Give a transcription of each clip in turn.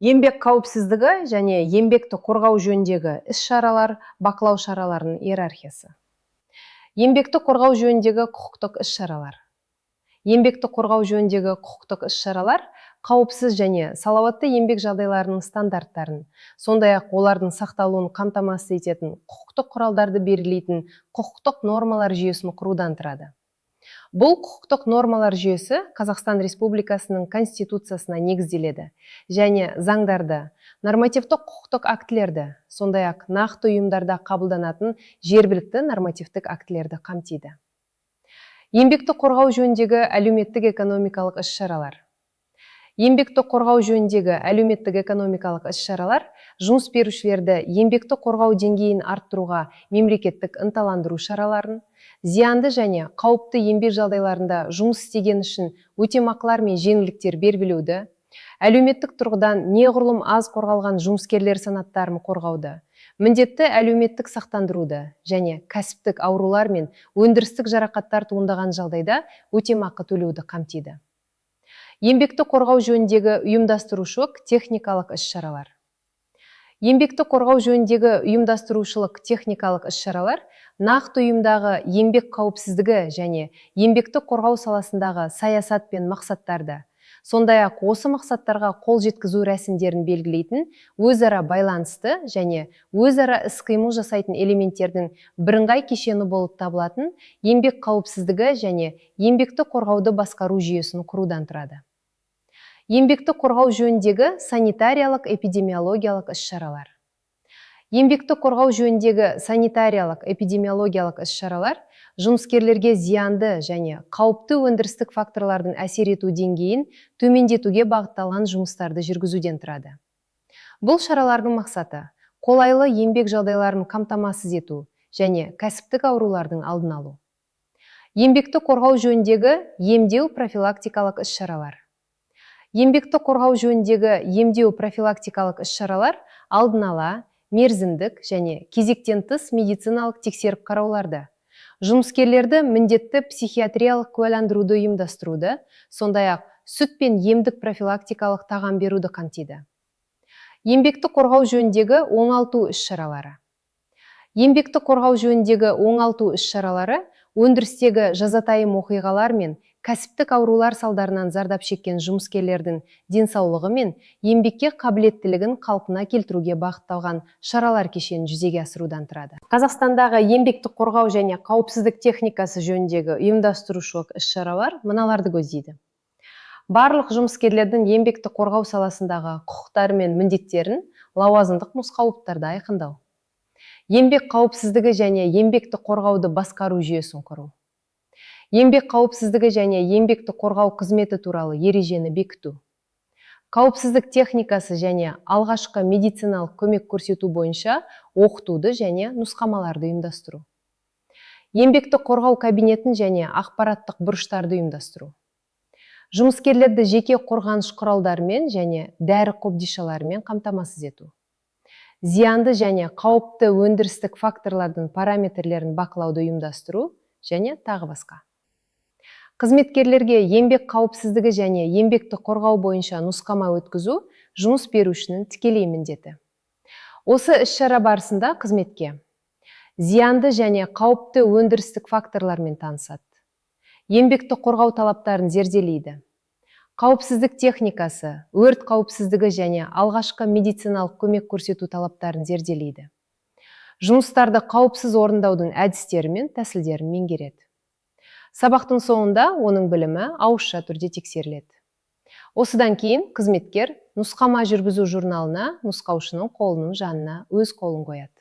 Еңбек қауіпсіздігі және еңбекті қорғау жөніндегі іс-шаралар, бақылау шараларының иерархиясы. Еңбекті қорғау жөніндегі құқықтық іс-шаралар. Еңбекті қорғау жөніндегі құқықтық іс-шаралар қауіпсіз және салауатты еңбек жағдайларының стандарттарын, сондай-ақ олардың сақталуын қамтамасыз ететін құқықтық құралдарды белгілейтін құқықтық нормалар жүйесін құрудан тұрады. Бұл құқықтық нормалар жүйесі Қазақстан Республикасының Конституциясына негізделеді және заңдарды, нормативтік құқықтық актілерді, сондай-ақ нақты ұйымдарда қабылданатын жергілікті нормативтік актілерді қамтиды. Еңбекті қорғау жөніндегі әлеуметтік экономикалық іс-шаралар. Еңбекті қорғау жөніндегі әлеуметтік экономикалық іс-шаралар жұмыс берушілерді еңбекті қорғау деңгейін арттыруға мемлекеттік ынталандыру шараларын, зиянды және қауіпті еңбек жағдайларында жұмыс істеген үшін өтемақылар мен жеңілдіктер белгілеуді, әлеуметтік тұрғыдан неғұрлым аз қорғалған жұмыскерлер санаттарын қорғауды, міндетті әлеуметтік сақтандыруды және кәсіптік аурулар мен өндірістік жарақаттар туындаған жағдайда өтемақы төлеуді қамтиды. Еңбекті қорғау жөніндегі ұйымдастырушылық техникалық іс-шаралар. Еңбекті қорғау жөніндегі ұйымдастырушылық техникалық іс-шаралар нақты ұйымдағы еңбек қауіпсіздігі және еңбекті қорғау саласындағы саясат пен мақсаттарды, сондай-ақ осы мақсаттарға қол жеткізу рәсімдерін белгілейтін өзара байланысты және өзара іс-қимыл жасайтын элементтердің бірыңғай кешені болып табылатын еңбек қауіпсіздігі және еңбекті қорғауды басқару жүйесін құрудан тұрады. Еңбекті қорғау жөніндегі санитариялық-эпидемиологиялық іс-шаралар. Еңбекті қорғау жөніндегі санитариялық-эпидемиологиялық іс-шаралар жұмыскерлерге зиянды және қауіпті өндірістік факторлардың әсер ету деңгейін төмендетуге бағытталған жұмыстарды жүргізуден тұрады. Бұл шаралардың мақсаты қолайлы еңбек жағдайларын қамтамасыз ету және кәсіптік аурулардың алдын алу. Еңбекті қорғау жөніндегі емдеу профилактикалық іс-шаралар. Еңбекті қорғау жөніндегі емдеу профилактикалық іс-шаралар алдын ала, мерзімдік және кезектен тыс медициналық тексеріп қарауларды, жұмыскерлерді міндетті психиатриялық куәландыруды ұйымдастыруды, сондай-ақ сүт пен емдік профилактикалық тағам беруді қамтиды. Еңбекті қорғау жөніндегі оңалту іс-шаралары. Еңбекті қорғау жөніндегі оңалту іс-шаралары өндірістегі жазатайым оқиғалар мен кәсіптік аурулар салдарынан зардап шеккен жұмыскерлердің денсаулығы мен еңбекке қабілеттілігін қалпына келтіруге бағытталған шаралар кешенін жүзеге асырудан тұрады. Қазақстандағы еңбекті қорғау және қауіпсіздік техникасы жөніндегі ұйымдастырушылық іс-шаралар мыналарды көздейді. Барлық жұмыскерлердің еңбекті қорғау саласындағы құқықтары мен міндеттерін лауазымдық нұсқаулықтарда айқындау. Еңбек қауіпсіздігі және еңбекті қорғауды басқару жүйесін құру. Еңбек қауіпсіздігі және еңбекті қорғау қызметі туралы ережені бекіту. Қауіпсіздік техникасы және алғашқы медициналық көмек көрсету бойынша оқытуды және нұсқамаларды ұйымдастыру. Еңбекті қорғау кабинетін және ақпараттық бұрыштарды ұйымдастыру. Жұмыскерлерді жеке қорғаныш құралдарымен және дәрі қобдишаларымен қамтамасыз ету. Зиянды және қауіпті өндірістік факторлардың параметрлерін бақылауды ұйымдастыру және тағы басқа. Қызметкерлерге еңбек қауіпсіздігі және еңбекті қорғау бойынша нұсқама өткізу жұмыс берушінің тікелей міндеті. Осы іс-шара барысында қызметке зиянды және қауіпті өндірістік факторлармен танысады. Еңбекті қорғау талаптарын зерделейді. Қауіпсіздік техникасы, өрт қауіпсіздігі және алғашқы медициналық көмек көрсету талаптарын зерделейді. Жұмыстарды қауіпсіз орындаудың әдістері мен тәсілдерін меңгереді. Сабақтың соңында оның білімі ауызша түрде тексеріледі. Осыдан кейін қызметкер нұсқама жүргізу журналына нұсқаушының қолының жанына өз қолын қояды.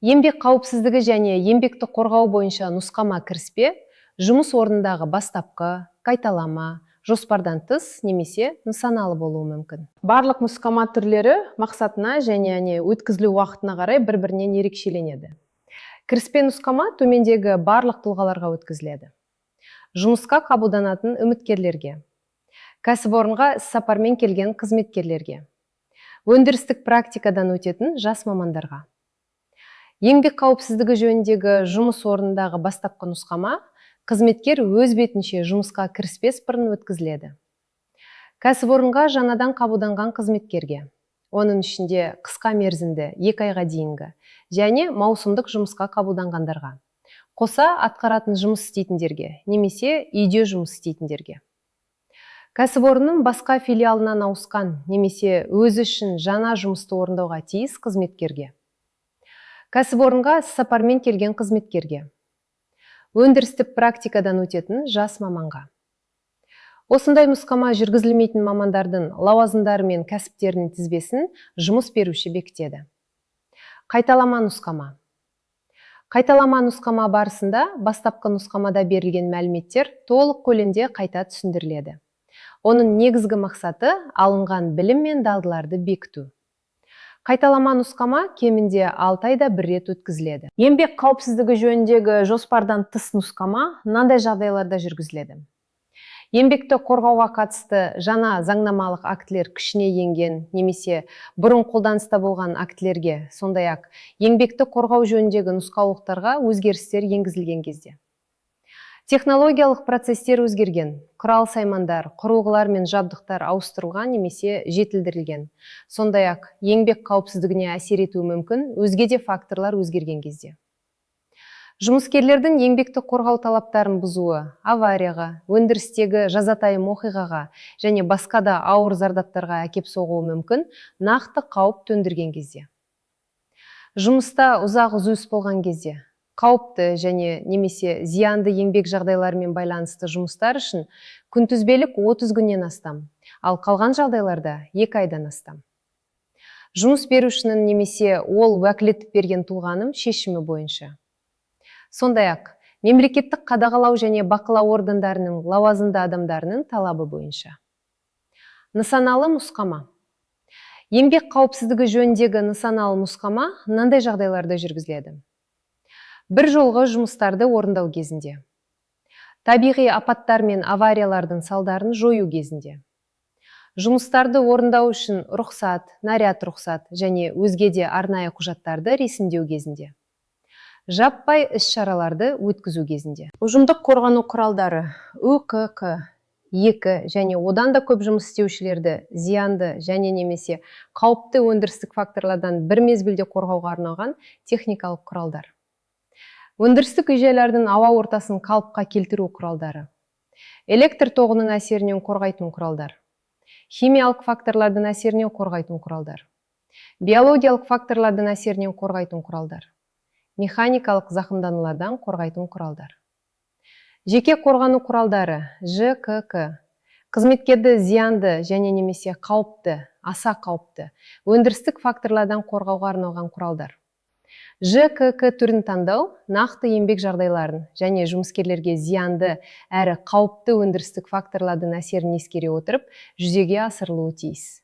Еңбек қауіпсіздігі және еңбекті қорғау бойынша нұсқама кіріспе жұмыс орнындағы бастапқы, қайталама, жоспардан тыс немесе нысаналы болуы мүмкін. Барлық нұсқама түрлері мақсатына және өткізілу уақытына қарай бір-бірінен ерекшеленеді. Кіріспе нұсқама төмендегі барлық тұлғаларға өткізіледі. Жұмысқа қабылданатын үміткерлерге, кәсіпорынға іс-сапармен келген қызметкерлерге, өндірістік практикадан өтетін жас мамандарға. Еңбек қауіпсіздігі жөніндегі жұмыс орнындағы бастапқы нұсқама қызметкер өз бетінше жұмысқа кіріспес бұрын өткізіледі. Кәсіпорынға жаңадан қабылданған қызметкерге, оның ішінде қысқа мерзімді 2 айға дейінгі және маусымдық жұмысқа қабылданғандарға, қоса атқаратын жұмыс істейтіндерге немесе үйде жұмыс істейтіндерге. Кәсіпорынның басқа филиалынан ауысқан немесе өзі үшін жаңа жұмысты орындауға тиіс қызметкерге. Кәсіпорынға іссапармен келген қызметкерге. Өндірістік практикадан өтетін жас маманға. Осындай нұсқама жүргізілмейтін мамандардың лауазымдары мен кәсіптерінің тізбесін жұмыс беруші бекітеді. Қайталама нұсқама. Қайталама нұсқама барысында бастапқы нұсқамада берілген мәліметтер толық көлемде қайта түсіндіріледі. Оның негізгі мақсаты алынған білім мен дағдыларды бекіту. Қайталама нұсқама кемінде 6 айда бір рет өткізіледі. Еңбек қауіпсіздігі жөніндегі жоспардан тыс нұсқама мынандай жағдайларда жүргізіледі. Еңбекті қорғауға қатысты жаңа заңнамалық актілер күшіне енген немесе бұрын қолданыста болған актілерге, сондай-ақ еңбекті қорғау жөніндегі нұсқаулықтарға өзгерістер енгізілген кезде. Технологиялық процестер өзгерген, құрал-саймандар, құрылғылар мен жабдықтар ауыстырылған немесе жетілдірілген. Сондай-ақ еңбек қауіпсіздігіне әсер етуі мүмкін өзге де факторлар өзгерген кезде. Жұмыскерлердің еңбекті қорғау талаптарын бұзуы, аварияға, өндірістегі жазатайым оқиғаға және басқа да ауыр зардаптарға әкеп соғуы мүмкін нақты қауіп төндірген кезде. Жұмыста ұзақ үзіліс болған кезде, қауіпті және немесе зиянды еңбек жағдайларымен байланысты жұмыстар үшін күнтізбелік 30 күннен астам, ал қалған жағдайларда 2 айдан астам. Жұмыс берушінің немесе ол уәкілеттік берген тұлғаның шешімі бойынша. Сондай-ақ, мемлекеттік қадағалау және бақылау органдарының лауазымды адамдарының талабы бойынша. Нысаналы нұсқама. Еңбек қауіпсіздігі жөніндегі нысаналы нұсқама мынандай жағдайларда жүргізіледі. Бір жолғы жұмыстарды орындау кезінде. Табиғи апаттар мен авариялардың салдарын жою кезінде. Жұмыстарды орындау үшін рұқсат, наряд рұқсат және өзге де арнайы құжаттарды ресімдеу кезінде. Жаппай іс-шараларды өткізу кезінде. Ұжымдық қорғану құралдары УКК 2 және одан да көп жұмыс істеушілерді зиянды және немесе қауіпті өндірістік факторлардан бір мезгілде қорғауға арналған техникалық құралдар. Өндірістік үй-жайлардың ауа ортасын қалыпқа келтіру құралдары. Электр тоғының әсерінен қорғайтын құралдар. Химиялық факторлардың әсерінен қорғайтын құралдар. Биологиялық факторлардың әсерінен қорғайтын құралдар. Механикалық зақымданулардан қорғайтын құралдар. Жеке қорғану құралдары ЖКК. Қызметкерді зиянды және немесе қауіпті, аса қауіпті, өндірістік факторлардан қорғауға арналған құралдар. ЖКК түрін таңдау нақты еңбек жағдайларын және жұмыскерлерге зиянды әрі қауіпті өндірістік факторлардың әсерін ескере отырып жүзеге асырылуы тиіс.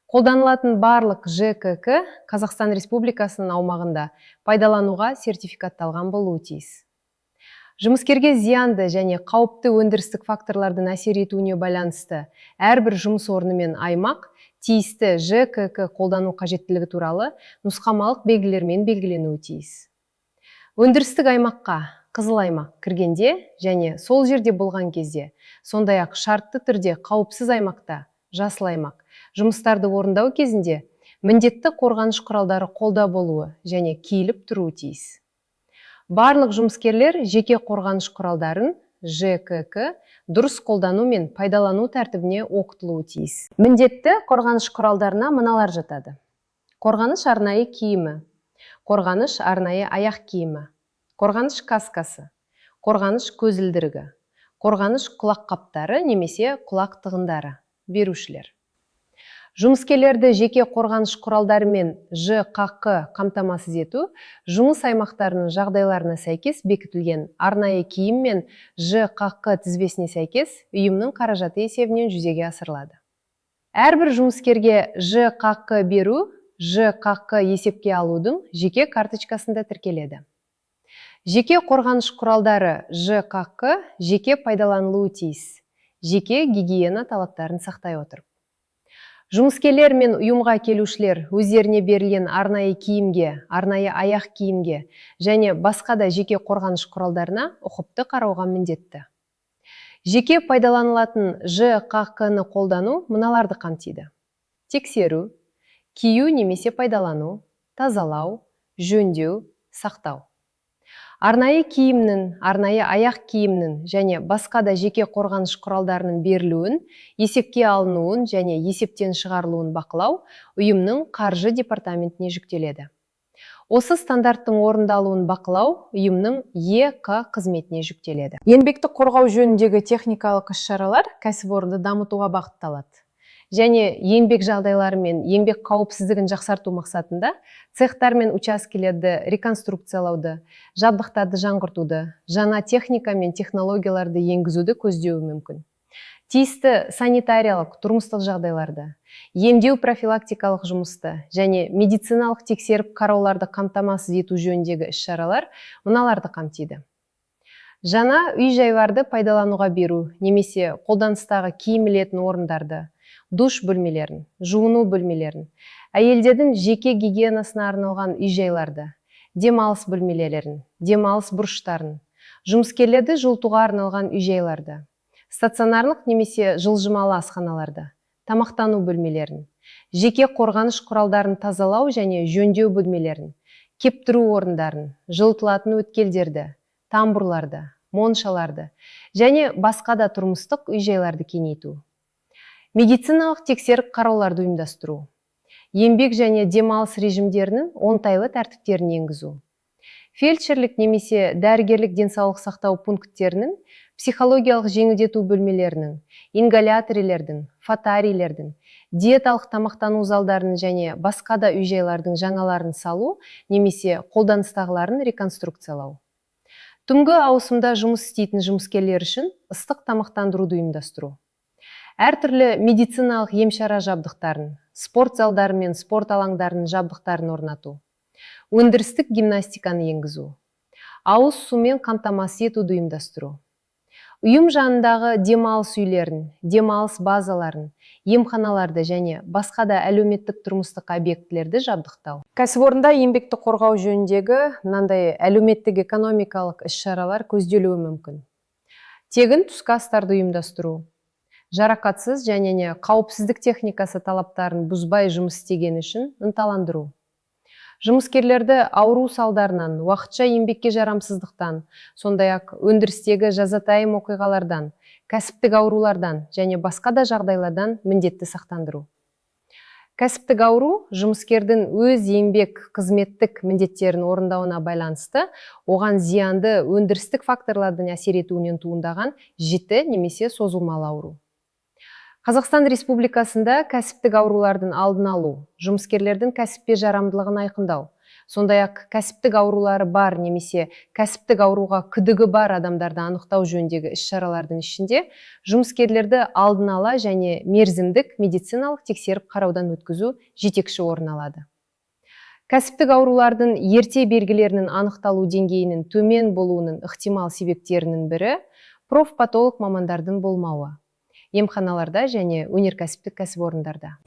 Қолданылатын барлық ЖКК Қазақстан Республикасының аумағында пайдалануға сертификатталған болуы тиіс. Жұмыскерге зиянды және қауіпті өндірістік факторлардың әсер етуіне байланысты әрбір жұмыс орны мен аймақ тиісті ЖКК қолдану қажеттілігі туралы нұсқамалық белгілермен белгіленуі тиіс. Өндірістік аймаққа қызыл аймақ кіргенде және сол жерде болған кезде, сондай-ақ шартты түрде қауіпсіз аймақта жасыл аймақ жұмыстарды орындау кезінде міндетті қорғаныш құралдары қолда болуы және киіліп тұруы тиіс. Барлық жұмыскерлер жеке қорғаныш құралдарын ЖКК дұрыс қолдану мен пайдалану тәртібіне оқытылуы тиіс. Міндетті қорғаныш құралдарына мыналар жатады. Қорғаныш арнайы киімі, қорғаныш арнайы аяқ киімі, қорғаныш каскасы, қорғаныш көзілдірігі, қорғаныш құлақ қаптары немесе құлақ тығындары, берушілер. Жұмыскерлерді жеке қорғаныш құралдарымен ЖКК қамтамасыз ету жұмыс аймақтарының жағдайларына сәйкес бекітілген арнайы киім мен ЖКК тізбесіне сәйкес ұйымның қаражаты есебінен жүзеге асырылады. Әрбір жұмыскерге ЖКК беру ЖКК есепке алудың жеке карточкасында тіркеледі. Жеке қорғаныш құралдары ЖКК жеке пайдаланылуы тиіс. Жеке гигиена талаптарын сақтай отырып. Жұмыскерлер мен ұйымға келушілер өздеріне берілген арнайы киімге, арнайы аяқ киімге және басқа да жеке қорғаныш құралдарына ұқыпты қарауға міндетті. Жеке пайдаланылатын ЖКК-ны қолдану мыналарды қамтиды: тексеру, кию немесе пайдалану, тазалау, жөндеу, сақтау. Арнайы киімнің, арнайы аяқ киімнің және басқа да жеке қорғаныш құралдарының берілуін, есепке алынуын және есептен шығарылуын бақылау ұйымның қаржы департаментіне жүктеледі. Осы стандарттың орындалуын бақылау ұйымның ЕК қызметіне жүктеледі. Еңбекті қорғау жөніндегі техникалық іс-шаралар кәсіпорынды дамытуға бағытталады. Және еңбек жағдайлары мен еңбек қауіпсіздігін жақсарту мақсатында цехтар мен учаскелерді реконструкциялауды, жабдықтарды жаңғыртуды, жаңа техника мен технологияларды енгізуді көздеуі мүмкін. Тиісті санитариялық, тұрмыстық жағдайларды, емдеу профилактикалық жұмысты және медициналық тексеріп қарауларды қамтамасыз ету жөніндегі іс-шаралар мыналарды қамтиды. Жаңа үй-жайларды пайдалануға беру немесе қолданыстағы киім ілетін орындарды, душ бөлмелерін, жуыну бөлмелерін, әйелдердің жеке гигиенасына арналған үй-жайларды, демалыс бөлмелерін, демалыс бұрыштарын, жұмыскерлерді жылытуға арналған үй-жайларды, стационарлық немесе жылжымалы асханаларды, тамақтану бөлмелерін, жеке қорғаныш құралдарын тазалау және жөндеу бөлмелерін, кептіру орындарын, жылытылатын өткелдерді, тамбурларды, моншаларды және басқа да тұрмыстық үй-жайларды кеңейту. Медициналық тексеріп қарауларды ұйымдастыру. Еңбек және демалыс режимдерінің оңтайлы тәртіптерін енгізу. Фельдшерлік немесе дәрігерлік денсаулық сақтау пункттерінің, психологиялық жеңілдету бөлмелерінің, ингаляторлердің, фатарилердің, диеталық тамақтану залдарының және басқа да үй-жайлардың жаңаларын салу немесе қолданыстағыларын реконструкциялау. Түнгі ауысымда жұмыс істейтін жұмыскерлер үшін ыстық тамақтандыруды ұйымдастыру. Әртүрлі медициналық ем-шара жабдықтарын, спорт залдары мен спорт алаңдарының жабдықтарын орнату. Өндірістік гимнастиканы енгізу. Ауыз сумен қамтамасыз етуді ұйымдастыру. Ұйым жанындағы демалыс үйлерін, демалыс базаларын, емханаларды және басқа да әлеуметтік тұрмыстық объектілерді жабдықтау. Кәсіпорында еңбекті қорғау жөніндегі мынандай әлеуметтік экономикалық іс-шаралар көзделуі мүмкін. Тегін түскі астарды ұйымдастыру. Жарақатсыз және қауіпсіздік техникасы талаптарын бұзбай жұмыс істегені үшін ынталандыру. Жұмыскерлерді ауру салдарынан, уақытша еңбекке жарамсыздықтан, сондай-ақ өндірістегі жазатайым оқиғалардан, кәсіптік аурулардан және басқа да жағдайлардан міндетті сақтандыру. Кәсіптік ауру жұмыскердің өз еңбек қызметтік міндеттерін орындауына байланысты оған зиянды өндірістік факторлардың әсер етуінен туындаған жіті немесе созылмалы ауру. Қазақстан Республикасында кәсіптік аурулардың алдын алу, жұмыскерлердің кәсіпке жарамдылығын айқындау, сондай-ақ кәсіптік аурулары бар немесе кәсіптік ауруға күдігі бар адамдарды анықтау жөніндегі іс-шаралардың ішінде жұмыскерлерді алдын ала және мерзімдік медициналық тексеріп қараудан өткізу жетекші орын алады. Кәсіптік аурулардың ерте белгілерінің анықталу деңгейінің төмен болуының ықтимал себептерінің бірі профпатолог мамандардың болмауы. Емханаларда және өнеркәсіптік кәсіпорындарда.